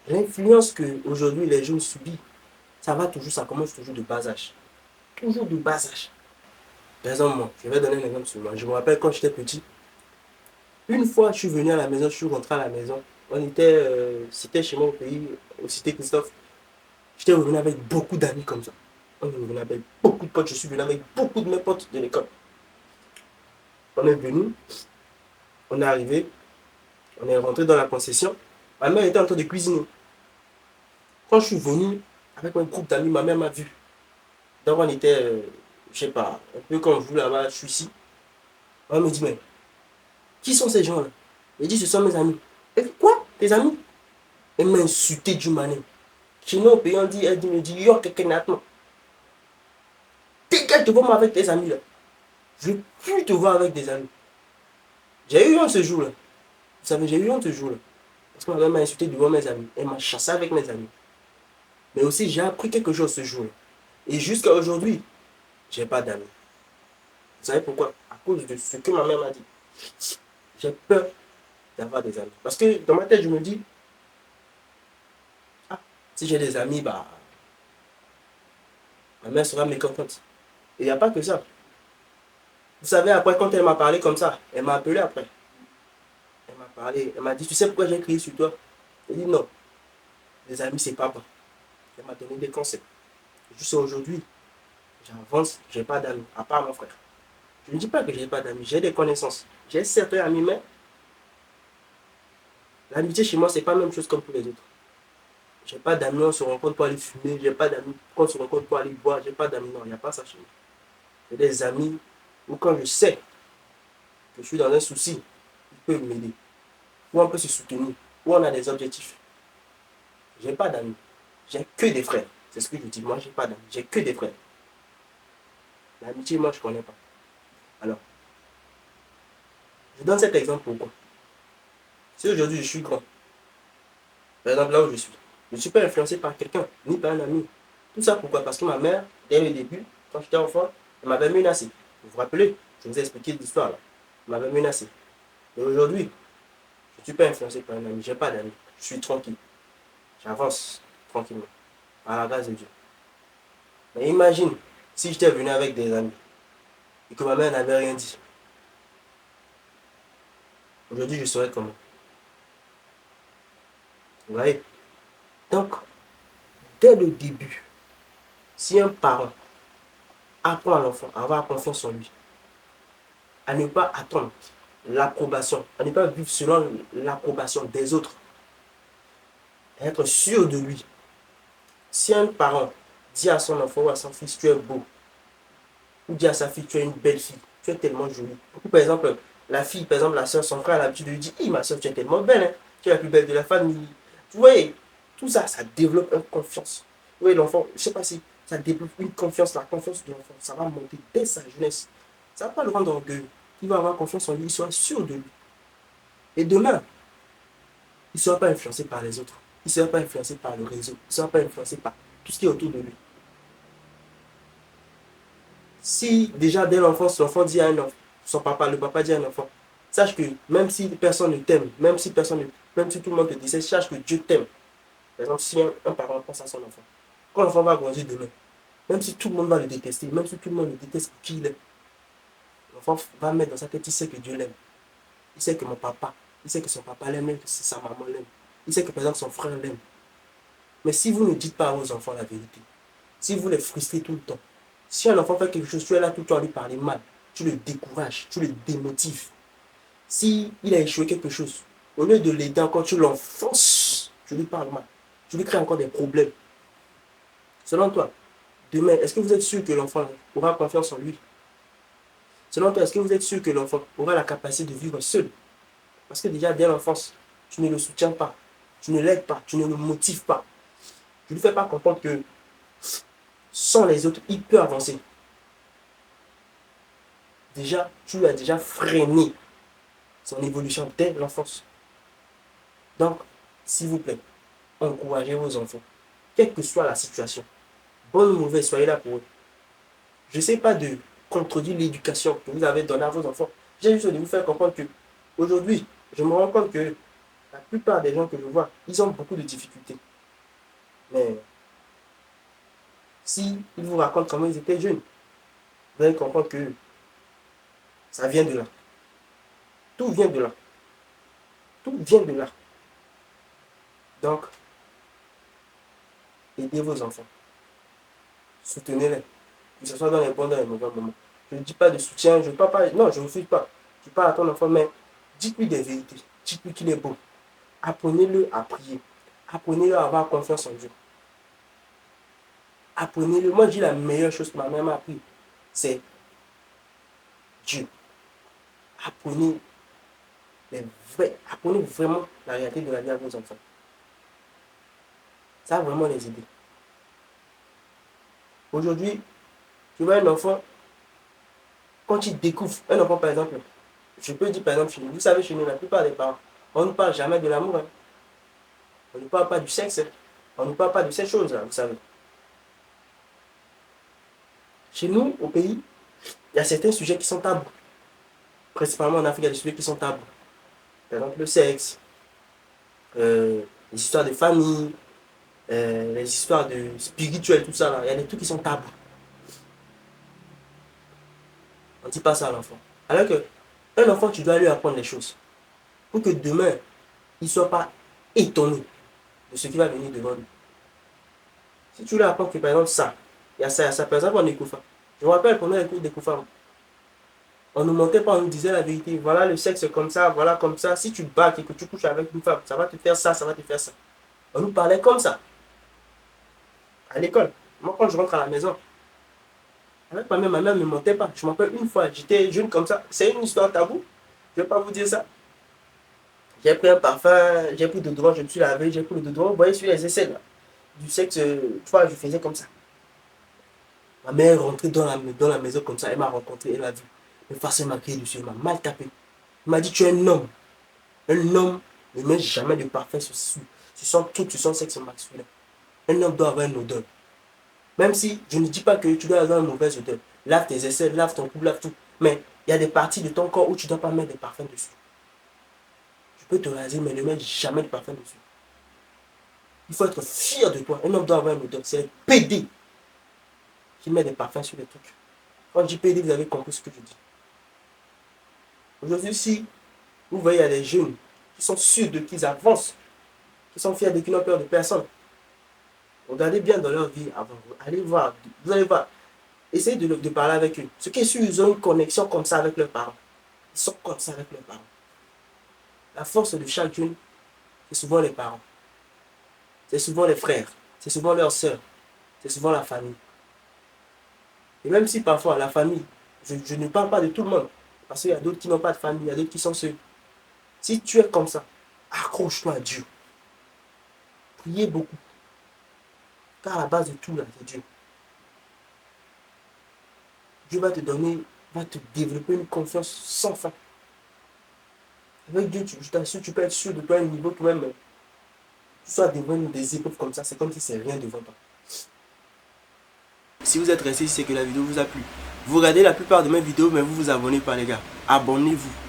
L'influence qu'aujourd'hui les jeunes subissent, ça commence toujours de bas âge. Toujours de bas âge. Par exemple, moi, je vais donner un exemple sur moi. Je me rappelle quand j'étais petit, une fois je suis venu à la maison, je suis rentré à la maison. C'était chez moi au pays, au Cité Christophe. J'étais revenu avec beaucoup d'amis comme ça. On est revenu avec beaucoup de potes. Je suis venu avec beaucoup de mes potes de l'école. On est venu, on est arrivé, on est rentré dans la concession. Ma mère était en train de cuisiner. Quand je suis venu avec un groupe d'amis, ma mère m'a vu. Donc on était, je sais pas, un peu comme vous là-bas, je suis ici. Elle me dit, mais qui sont ces gens-là? Elle dit, ce sont mes amis. Elle dit, quoi? Tes amis? Elle m'a insulté d'une manière. Chez nous au pays, on dit, me dit, yo, quelqu'un n'attend. Dégage devant moi avec tes amis là. Je ne veux plus te voir avec des amis. J'ai eu honte ce jour-là. Vous savez, j'ai eu honte ce jour-là. Parce que ma mère m'a insulté devant mes amis. Elle m'a chassé avec mes amis. Mais aussi, j'ai appris quelque chose ce jour-là. Et jusqu'à aujourd'hui, j'ai pas d'amis. Vous savez pourquoi? À cause de ce que ma mère m'a dit. J'ai peur d'avoir des amis. Parce que dans ma tête, je me dis, ah, si j'ai des amis, bah, ma mère sera mécontente. Et il n'y a pas que ça. Vous savez, après, quand elle m'a parlé comme ça, elle m'a appelé après. Elle m'a parlé, elle m'a dit, tu sais pourquoi j'ai crié sur toi? J'ai dit non, les amis, c'est pas bon. Elle m'a donné des conseils. Jusqu'à aujourd'hui, j'avance, j'ai pas d'amis, à part mon frère. Je ne dis pas que j'ai pas d'amis, j'ai des connaissances. J'ai certains amis, mais l'amitié chez moi, c'est pas la même chose comme pour les autres. J'ai pas d'amis, on se rencontre pour aller fumer, j'ai pas d'amis, on se rencontre pour aller boire, j'ai pas d'amis, non, il n'y a pas ça chez moi. J'ai des amis où quand je sais que je suis dans un souci, ils peuvent m'aider, où on peut se soutenir, où on a des objectifs. J'ai pas d'amis, j'ai que des frères. C'est ce que je dis, moi j'ai pas d'amis, j'ai que des frères. L'amitié, moi je connais pas. Alors, je donne cet exemple pourquoi. Si aujourd'hui je suis grand, par exemple là où je suis, je ne suis pas influencé par quelqu'un, ni par un ami. Tout ça pourquoi? Parce que ma mère, dès le début, quand j'étais enfant, elle m'avait menacé. Vous vous rappelez? Je vous ai expliqué l'histoire là. Elle m'avait menacé. Et aujourd'hui, je ne suis pas influencé par un ami, je n'ai pas d'amis. Je suis tranquille. J'avance tranquillement. Par la grâce de Dieu. Mais imagine si j'étais venu avec des amis et que ma mère n'avait rien dit. Aujourd'hui, je serais comment? Vous voyez? Donc, dès le début, si un parent apprend à l'enfant à avoir confiance en lui, à ne pas attendre l'approbation, à ne pas vivre selon l'approbation des autres, à être sûr de lui. Si un parent dit à son enfant ou à son fils, tu es beau, ou dit à sa fille, tu es une belle fille, tu es tellement jolie. Ou par exemple, la fille, par exemple, la soeur, son frère a l'habitude de lui dire, ma soeur, tu es tellement belle, hein? Tu es la plus belle de la famille. Vous voyez, tout ça, ça développe une confiance. Vous voyez, l'enfant, je ne sais pas si ça développe une confiance, la confiance de l'enfant, ça va monter dès sa jeunesse. Ça ne va pas le rendre orgueilleux. Il va avoir confiance en lui, il sera sûr de lui. Et demain, il ne sera pas influencé par les autres. Il ne sera pas influencé par le réseau. Il ne sera pas influencé par tout ce qui est autour de lui. Si déjà dès l'enfance, l'enfant dit à un enfant, son papa, le papa dit à un enfant, sache que même si personne ne t'aime, même si tout le monde te dit, sache que Dieu t'aime. Par exemple, si un parent pense à son enfant, quand l'enfant va grandir demain, même si tout le monde va le détester, même si tout le monde le déteste pour qui il est, l'enfant va mettre dans sa tête, il sait que Dieu l'aime. Il sait que mon papa, il sait que son papa l'aime, que sa maman l'aime. Il sait que par exemple son frère l'aime. Mais si vous ne dites pas à vos enfants la vérité, si vous les frustrez tout le temps, si un enfant fait quelque chose, tu es là tout le temps à lui parler mal, tu le décourages, tu le démotives. Si il a échoué quelque chose, au lieu de l'aider encore, tu l'enfonces, tu lui parles mal, tu lui crées encore des problèmes. Selon toi, demain, est-ce que vous êtes sûr que l'enfant aura confiance en lui? Selon toi, est-ce que vous êtes sûr que l'enfant aura la capacité de vivre seul? Parce que déjà, dès l'enfance, tu ne le soutiens pas, tu ne l'aides pas, tu ne le motives pas. Tu ne lui fais pas comprendre que sans les autres, il peut avancer. Déjà, tu lui as déjà freiné son évolution dès l'enfance. Donc, s'il vous plaît, encouragez vos enfants, quelle que soit la situation, bonne ou mauvaise, soyez là pour eux. Je ne sais pas de contredire l'éducation que vous avez donnée à vos enfants. J'ai juste de vous faire comprendre que aujourd'hui, je me rends compte que La plupart des gens que je vois, ils ont beaucoup de difficultés. Mais si ils vous racontent comment ils étaient jeunes, vous allez comprendre que ça vient de là. Tout vient de là. Tout vient de là. Donc, aidez vos enfants. Soutenez-les. Que ce soit dans les bons, dans les mauvais moments. Je ne dis pas de soutien, je ne parle pas. Non, je ne refuse pas. Je parle à ton enfant, mais dites-lui des vérités. Dites-lui qu'il est beau. Apprenez-le à prier. Apprenez-le à avoir confiance en Dieu. Apprenez-le. Moi, je dis la meilleure chose que ma mère m'a appris, c'est Dieu. Apprenez apprenez vraiment la réalité de la vie à vos enfants. Ça va vraiment les aider. Aujourd'hui, tu vois un enfant, quand il découvre, un enfant par exemple, je peux dire par exemple chez nous, vous savez chez nous, la plupart des parents, on ne parle jamais de l'amour. Hein. On ne parle pas du sexe. Hein. On ne parle pas de ces choses-là, vous savez. Chez nous, au pays, il y a certains sujets qui sont tabous. Principalement en Afrique, il y a des sujets qui sont tabous. Par exemple, le sexe, les histoires de famille, les histoires de spirituelles, tout ça. Là. Il y a des trucs qui sont tabous. On ne dit pas ça à l'enfant. Alors que un enfant, tu dois lui apprendre les choses. Pour que demain, il ne soit pas étonné de ce qui va venir devant lui. Si tu lui apprends que par exemple ça, il y a ça, il y a ça, par exemple en Ekoufa. Je me rappelle pendant les cours d'Ekoufa, on ne nous montait pas, on nous disait la vérité. Voilà le sexe comme ça, voilà comme ça. Si tu bats et que tu couches avec une femme, ça va te faire ça, ça va te faire ça. On nous parlait comme ça. À l'école. Moi, quand je rentre à la maison, avec ma mère ne me mentait pas. Je me rappelle une fois, j'étais jeune comme ça. C'est une histoire tabou. Je ne vais pas vous dire ça. J'ai pris un parfum, j'ai pris de droit, je me suis lavé, j'ai pris le dedans. Vous voyez sur les aisselles là, du sexe, tu vois, je faisais comme ça. Ma mère est rentrée dans la maison comme ça, elle m'a rencontré, elle a vu. Mais face, elle m'a crié dessus, elle m'a mal tapé. Elle m'a dit, tu es un homme. Un homme ne met jamais de parfum sur son truc, sur son sexe masculin. Un homme doit avoir une odeur. Même si je ne dis pas que tu dois avoir une mauvaise odeur. Lave tes aisselles, lave ton cou, lave tout. Mais il y a des parties de ton corps où tu ne dois pas mettre des parfums dessus. Tu peux te raser, mais ne mets jamais de parfum dessus. Il faut être fier de toi. Un homme doit avoir une odeur. C'est les PD qui met des parfums sur les trucs. Quand je dis PD, vous avez compris ce que je dis. Aujourd'hui, si vous voyez, il y a des jeunes qui sont sûrs de qu'ils avancent, qui sont fiers de qu'ils n'ont peur de personne. Regardez bien dans leur vie avant. Allez voir. Vous allez voir. Essayez de parler avec eux. Ce qui est sûr, ils ont une connexion comme ça avec leurs parents. Ils sont comme ça avec leurs parents. La force de chaque jeune, c'est souvent les parents. C'est souvent les frères. C'est souvent leurs sœurs. C'est souvent la famille. Et même si parfois la famille, je ne parle pas de tout le monde. Parce qu'il y a d'autres qui n'ont pas de famille, il y a d'autres qui sont seuls. Si tu es comme ça, accroche-toi à Dieu. Priez beaucoup. Car à la base de tout, là, c'est Dieu. Dieu va te donner, va te développer une confiance sans fin. Avec Dieu, je t'assure, tu peux être sûr de toi à un niveau toi-même. Tu sois devant des épreuves comme ça, c'est comme si c'est rien devant toi. Si vous êtes resté ici, c'est que la vidéo vous a plu. Vous regardez la plupart de mes vidéos, mais vous vous abonnez pas, les gars. Abonnez-vous.